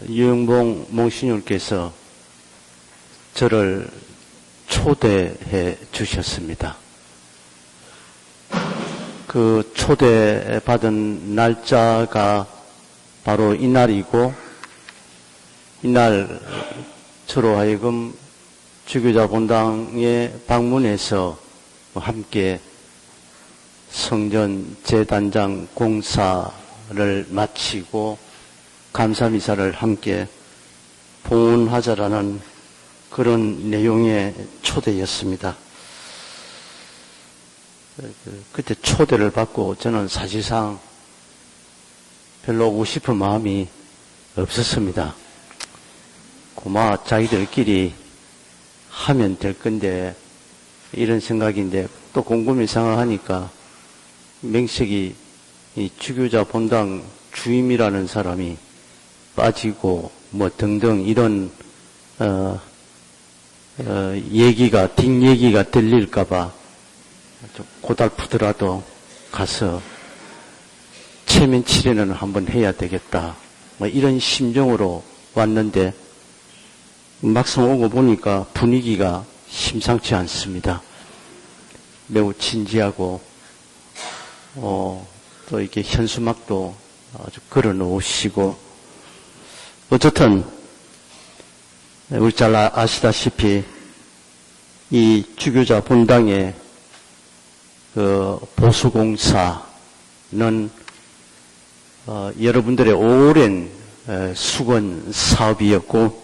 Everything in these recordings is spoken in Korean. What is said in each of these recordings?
유영봉 몽신님께서 저를 초대해 주셨습니다. 그 초대받은 날짜가 바로 이날이고, 이날 저로 하여금 주교자 본당에 방문해서 함께 성전 재단장 공사를 마치고 감사미사를 함께 봉헌하자라는 그런 내용의 초대였습니다. 그때 초대를 받고 저는 사실상 별로 오고 싶은 마음이 없었습니다. 고마 자기들끼리 하면 될 건데 이런 생각인데, 또 곰곰이 생각하니까 명색이 이 주교자 본당 주임이라는 사람이 빠지고 뭐 등등 이런 얘기가 뒷얘기가 들릴까봐 좀 고달프더라도 가서 체면 치레는 한번 해야 되겠다, 뭐 이런 심정으로 왔는데 막상 오고 보니까 분위기가 심상치 않습니다. 매우 진지하고 또 이렇게 현수막도 아주 걸어 놓으시고, 어쨌든 우리 잘 아시다시피 이 주교자 본당의 그 보수공사는 여러분들의 오랜 수건 사업이었고,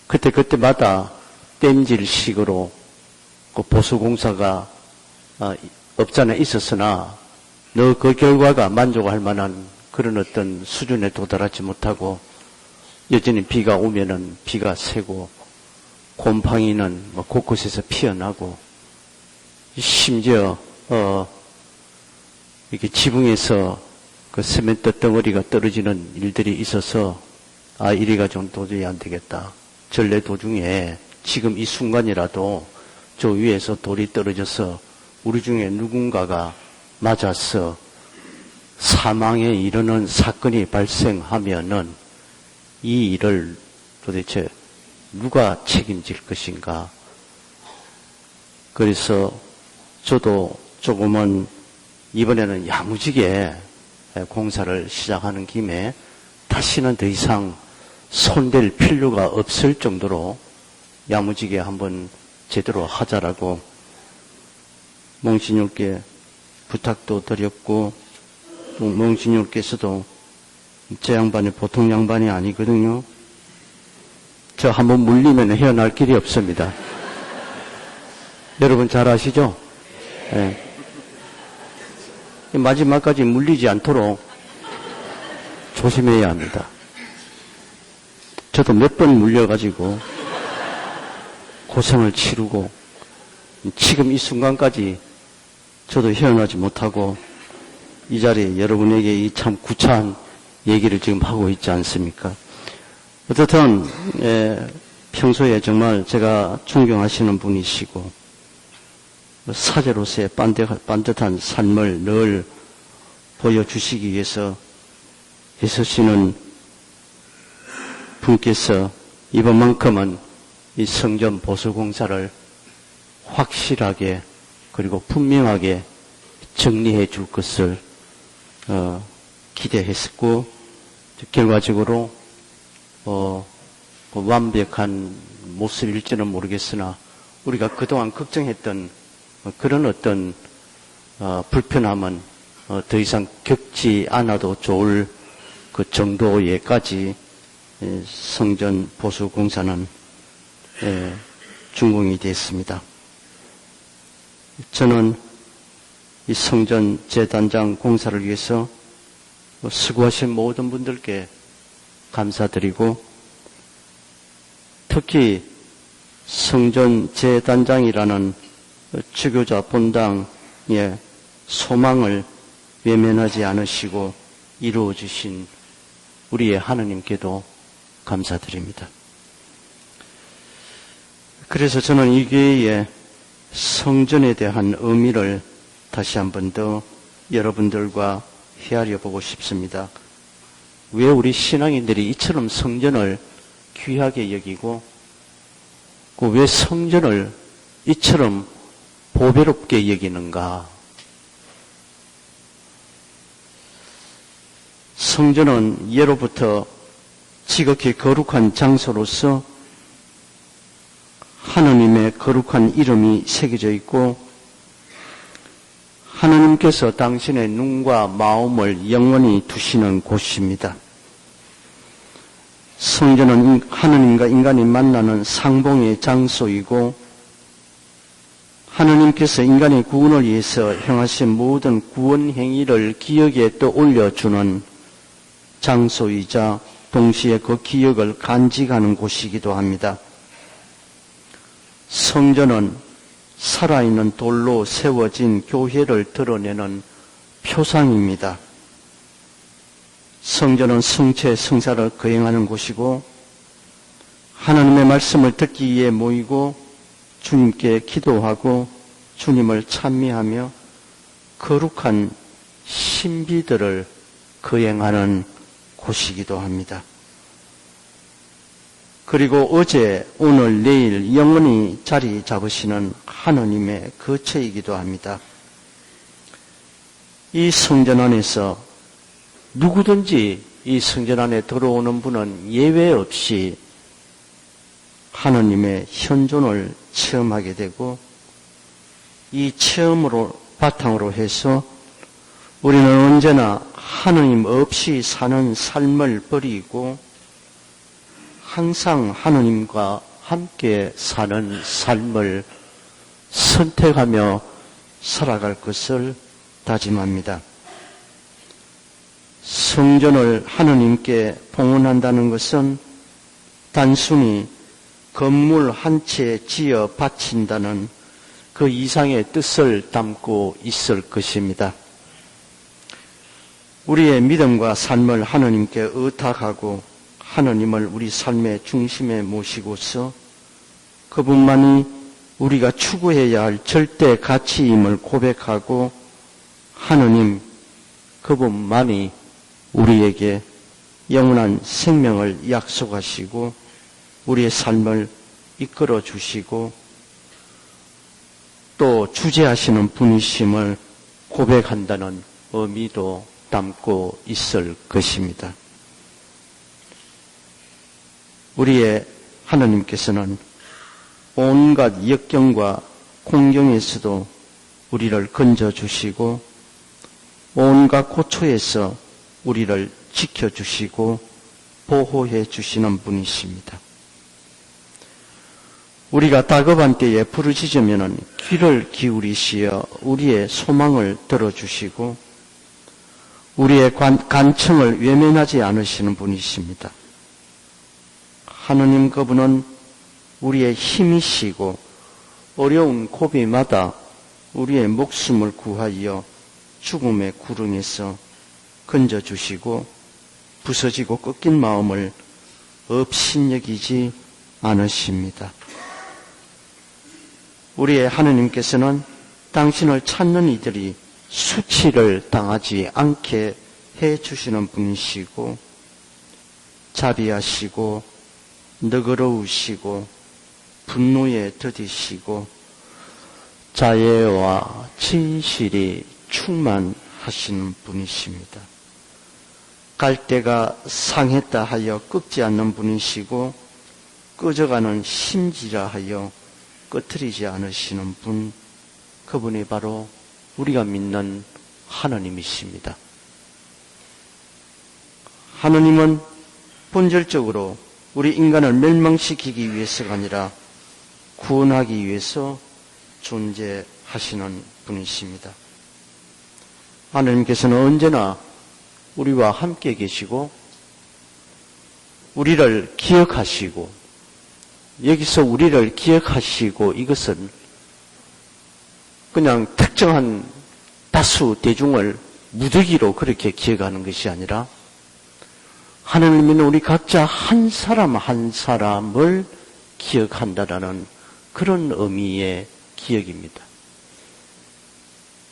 그때마다 땜질식으로 그 보수공사가 없잖아 있었으나 그 결과가 만족할 만한 그런 어떤 수준에 도달하지 못하고, 여전히 비가 오면은 비가 새고 곰팡이는 뭐 곳곳에서 피어나고, 심지어 이렇게 지붕에서 그 세멘트 덩어리가 떨어지는 일들이 있어서 이리가 좀 도저히 안 되겠다. 전래 도중에 지금 이 순간이라도 저 위에서 돌이 떨어져서 우리 중에 누군가가 맞아서 사망에 이르는 사건이 발생하면은 이 일을 도대체 누가 책임질 것인가. 그래서 저도 조금은 이번에는 야무지게 공사를 시작하는 김에 다시는 더 이상 손댈 필요가 없을 정도로 야무지게 한번 제대로 하자라고 몽신님께 부탁도 드렸고, 또 몽신님께서도 제 양반이 보통 양반이 아니거든요. 저 한번 물리면 헤어날 길이 없습니다. 여러분 잘 아시죠? 네. 마지막까지 물리지 않도록 조심해야 합니다. 저도 몇 번 물려가지고 고생을 치르고 지금 이 순간까지 저도 헤어나지 못하고 이 자리에 여러분에게 이 참 구차한 얘기를 지금 하고 있지 않습니까? 어쨌든 평소에 정말 제가 존경하시는 분이시고 사제로서의 반듯한 삶을 늘 보여주시기 위해서 애쓰시는 분께서 이번만큼은 이 성전 보수공사를 확실하게 그리고 분명하게 정리해 줄 것을 기대했었고, 결과적으로 완벽한 모습일지는 모르겠으나 우리가 그동안 걱정했던 그런 어떤 불편함은 더 이상 겪지 않아도 좋을 그 정도에까지 성전 보수 공사는 준공이 됐습니다. 저는 이 성전 재단장 공사를 위해서 수고하신 모든 분들께 감사드리고, 특히 성전 재단장이라는 주교자 본당의 소망을 외면하지 않으시고 이루어 주신 우리의 하느님께도 감사드립니다. 그래서 저는 이 교회의 성전에 대한 의미를 다시 한 번 더 여러분들과 헤아려 보고 싶습니다. 왜 우리 신앙인들이 이처럼 성전을 귀하게 여기고 왜 성전을 이처럼 보배롭게 여기는가? 성전은 예로부터 지극히 거룩한 장소로서 하느님의 거룩한 이름이 새겨져 있고 하느님께서 당신의 눈과 마음을 영원히 두시는 곳입니다. 성전은 하느님과 인간이 만나는 상봉의 장소이고 하느님께서 인간의 구원을 위해서 행하신 모든 구원 행위를 기억에 떠올려주는 장소이자 동시에 그 기억을 간직하는 곳이기도 합니다. 성전은 살아있는 돌로 세워진 교회를 드러내는 표상입니다. 성전은 성체 성사를 거행하는 곳이고 하나님의 말씀을 듣기 위해 모이고 주님께 기도하고 주님을 찬미하며 거룩한 신비들을 거행하는 곳이기도 합니다. 그리고 어제, 오늘, 내일 영원히 자리 잡으시는 하느님의 거처이기도 합니다. 이 성전 안에서 누구든지 이 성전 안에 들어오는 분은 예외 없이 하느님의 현존을 체험하게 되고 이 체험으로 바탕으로 해서 우리는 언제나 하느님 없이 사는 삶을 버리고 항상 하느님과 함께 사는 삶을 선택하며 살아갈 것을 다짐합니다. 성전을 하느님께 봉헌한다는 것은 단순히 건물 한 채 지어 바친다는 그 이상의 뜻을 담고 있을 것입니다. 우리의 믿음과 삶을 하느님께 의탁하고 하느님을 우리 삶의 중심에 모시고서 그분만이 우리가 추구해야 할 절대 가치임을 고백하고 하느님 그분만이 우리에게 영원한 생명을 약속하시고 우리의 삶을 이끌어 주시고 또 주재하시는 분이심을 고백한다는 의미도 담고 있을 것입니다. 우리의 하느님께서는 온갖 역경과 공경에서도 우리를 건져주시고 온갖 고초에서 우리를 지켜주시고 보호해 주시는 분이십니다. 우리가 다급한 때에 부르짖으면 귀를 기울이시어 우리의 소망을 들어주시고 우리의 간청을 외면하지 않으시는 분이십니다. 하느님 그분은 우리의 힘이시고 어려운 고비마다 우리의 목숨을 구하여 죽음의 구름에서 건져주시고 부서지고 꺾인 마음을 업신여기지 않으십니다. 우리의 하느님께서는 당신을 찾는 이들이 수치를 당하지 않게 해주시는 분이시고 자비하시고 너그러우시고 분노에 더디시고 자애와 진실이 충만하시는 분이십니다. 갈대가 상했다 하여 꺾지 않는 분이시고 꺼져가는 심지라 하여 꺼트리지 않으시는 분, 그분이 바로 우리가 믿는 하느님이십니다. 하느님은 본질적으로 우리 인간을 멸망시키기 위해서가 아니라 구원하기 위해서 존재하시는 분이십니다. 하느님께서는 언제나 우리와 함께 계시고 우리를 기억하시고 여기서 우리를 기억하시고 이것은 그냥 특정한 다수 대중을 무더기로 그렇게 기억하는 것이 아니라 하느님은 우리 각자 한 사람 한 사람을 기억한다라는 그런 의미의 기억입니다.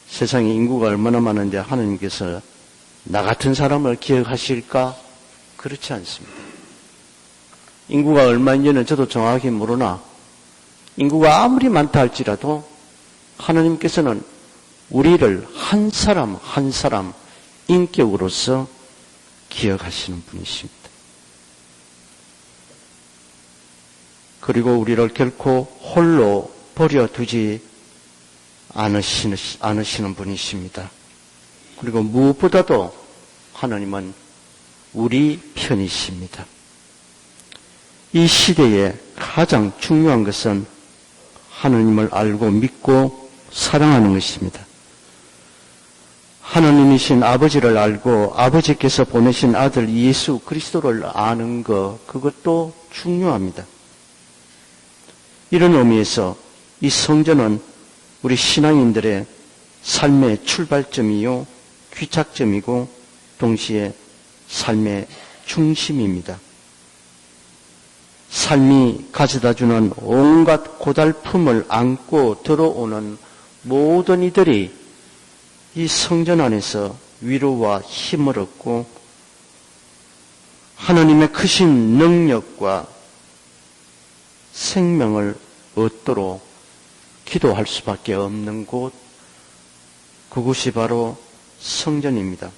세상에 인구가 얼마나 많은데 하느님께서 나 같은 사람을 기억하실까? 그렇지 않습니다. 인구가 얼마인지는 저도 정확히 모르나 인구가 아무리 많다 할지라도 하나님께서는 우리를 한 사람 한 사람 인격으로서 기억하시는 분이십니다. 그리고 우리를 결코 홀로 버려두지 않으시는 분이십니다. 그리고 무엇보다도 하나님은 우리 편이십니다. 이 시대에 가장 중요한 것은 하나님을 알고 믿고 사랑하는 것입니다. 하나님이신 아버지를 알고 아버지께서 보내신 아들 예수 그리스도를 아는 것, 그것도 중요합니다. 이런 의미에서 이 성전은 우리 신앙인들의 삶의 출발점이요, 귀착점이고 동시에 삶의 중심입니다. 삶이 가져다주는 온갖 고달픔을 안고 들어오는 모든 이들이 이 성전 안에서 위로와 힘을 얻고 하나님의 크신 능력과 생명을 얻도록 기도할 수밖에 없는 곳, 그곳이 바로 성전입니다.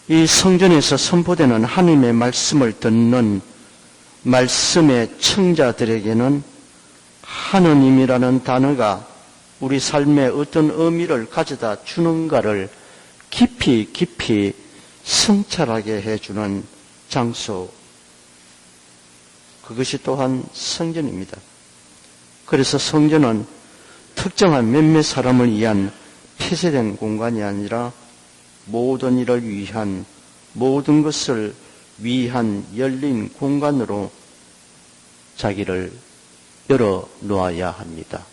이 성전에서 선포되는 하나님의 말씀을 듣는 말씀의 청자들에게는 하느님이라는 단어가 우리 삶에 어떤 의미를 가져다 주는가를 깊이 깊이 성찰하게 해주는 장소, 그것이 또한 성전입니다. 그래서 성전은 특정한 몇몇 사람을 위한 폐쇄된 공간이 아니라 모든 일을 위한, 모든 것을 위한 열린 공간으로 자기를 열어놓아야 합니다.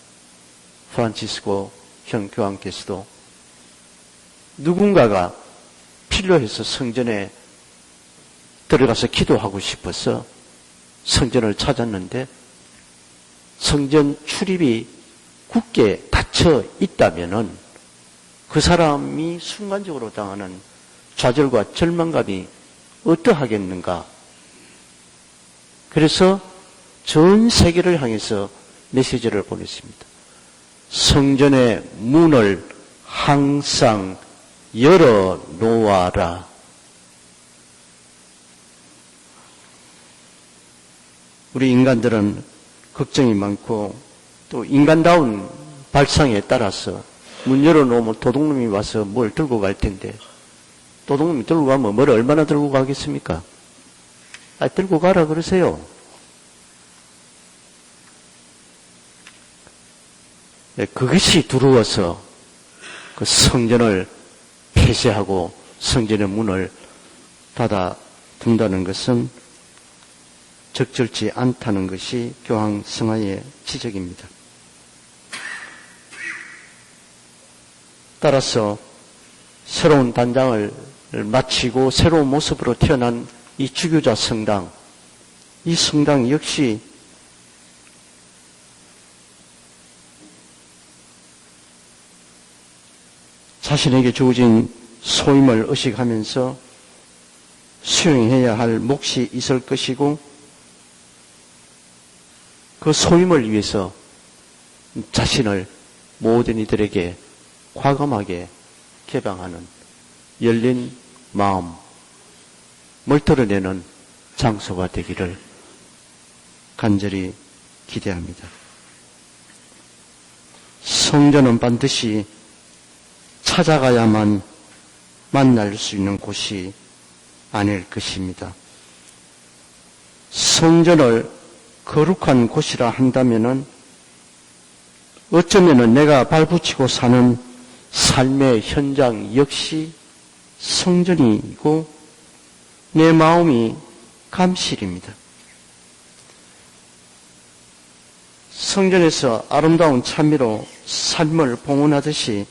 프란치스코 형 교황께서도 누군가가 필요해서 성전에 들어가서 기도하고 싶어서 성전을 찾았는데 성전 출입이 굳게 닫혀 있다면은 그 사람이 순간적으로 당하는 좌절과 절망감이 어떠하겠는가. 그래서 전 세계를 향해서 메시지를 보냈습니다. 성전의 문을 항상 열어 놓아라. 우리 인간들은 걱정이 많고 또 인간다운 발상에 따라서 문 열어놓으면 도둑놈이 와서 뭘 들고 갈 텐데 도둑놈이 들고 가면 뭘 얼마나 들고 가겠습니까? 들고 가라 그러세요. 그것이 두려워서 그 성전을 폐쇄하고 성전의 문을 닫아 둔다는 것은 적절치 않다는 것이 교황 성하의 지적입니다. 따라서 새로운 단장을 마치고 새로운 모습으로 태어난 이 주교자 성당, 이 성당 역시 자신에게 주어진 소임을 의식하면서 수행해야 할 몫이 있을 것이고 그 소임을 위해서 자신을 모든 이들에게 과감하게 개방하는 열린 마음을 드러내는 장소가 되기를 간절히 기대합니다. 성전은 반드시 찾아가야만 만날 수 있는 곳이 아닐 것입니다. 성전을 거룩한 곳이라 한다면은 어쩌면은 내가 발붙이고 사는 삶의 현장 역시 성전이고 내 마음이 감실입니다. 성전에서 아름다운 찬미로 삶을 봉헌하듯이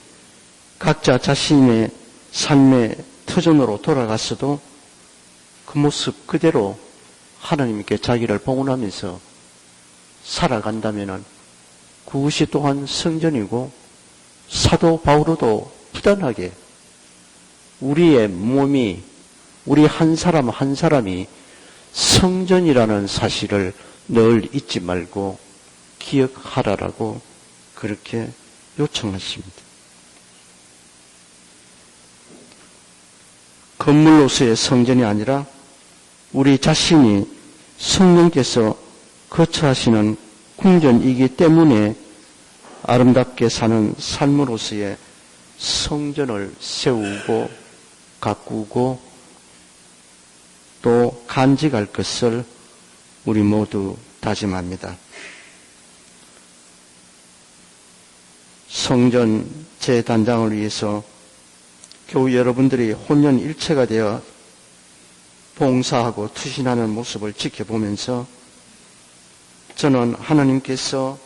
각자 자신의 삶의 터전으로 돌아갔어도 그 모습 그대로 하나님께 자기를 봉헌하면서 살아간다면 그것이 또한 성전이고 사도 바울도 부단하게 우리의 몸이 우리 한 사람 한 사람이 성전이라는 사실을 늘 잊지 말고 기억하라라고 그렇게 요청하십니다. 건물로서의 성전이 아니라 우리 자신이 성령께서 거처하시는 궁전이기 때문에 아름답게 사는 삶으로서의 성전을 세우고 가꾸고 또 간직할 것을 우리 모두 다짐합니다. 성전 재단장을 위해서 교우 여러분들이 혼연일체가 되어 봉사하고 투신하는 모습을 지켜보면서 저는 하나님께서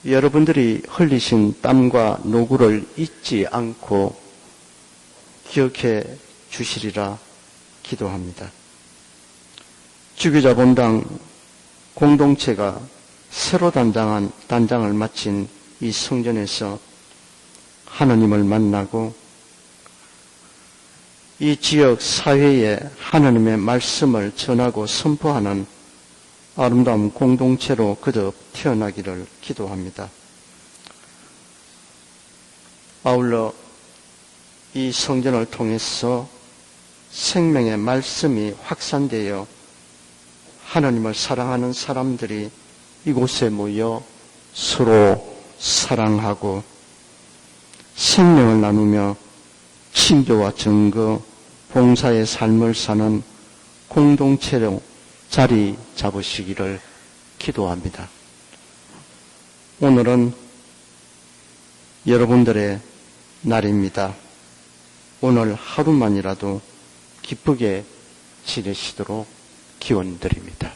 여러분들이 흘리신 땀과 노구를 잊지 않고 기억해 주시리라 기도합니다. 주교자 본당 공동체가 새로 단장을 마친 이 성전에서 하나님을 만나고 이 지역 사회에 하나님의 말씀을 전하고 선포하는 아름다운 공동체로 거듭 태어나기를 기도합니다. 아울러 이 성전을 통해서 생명의 말씀이 확산되어 하나님을 사랑하는 사람들이 이곳에 모여 서로 사랑하고 생명을 나누며 친교와 증거, 봉사의 삶을 사는 공동체로 자리 잡으시기를 기도합니다. 오늘은 여러분들의 날입니다. 오늘 하루만이라도 기쁘게 지내시도록 기원드립니다.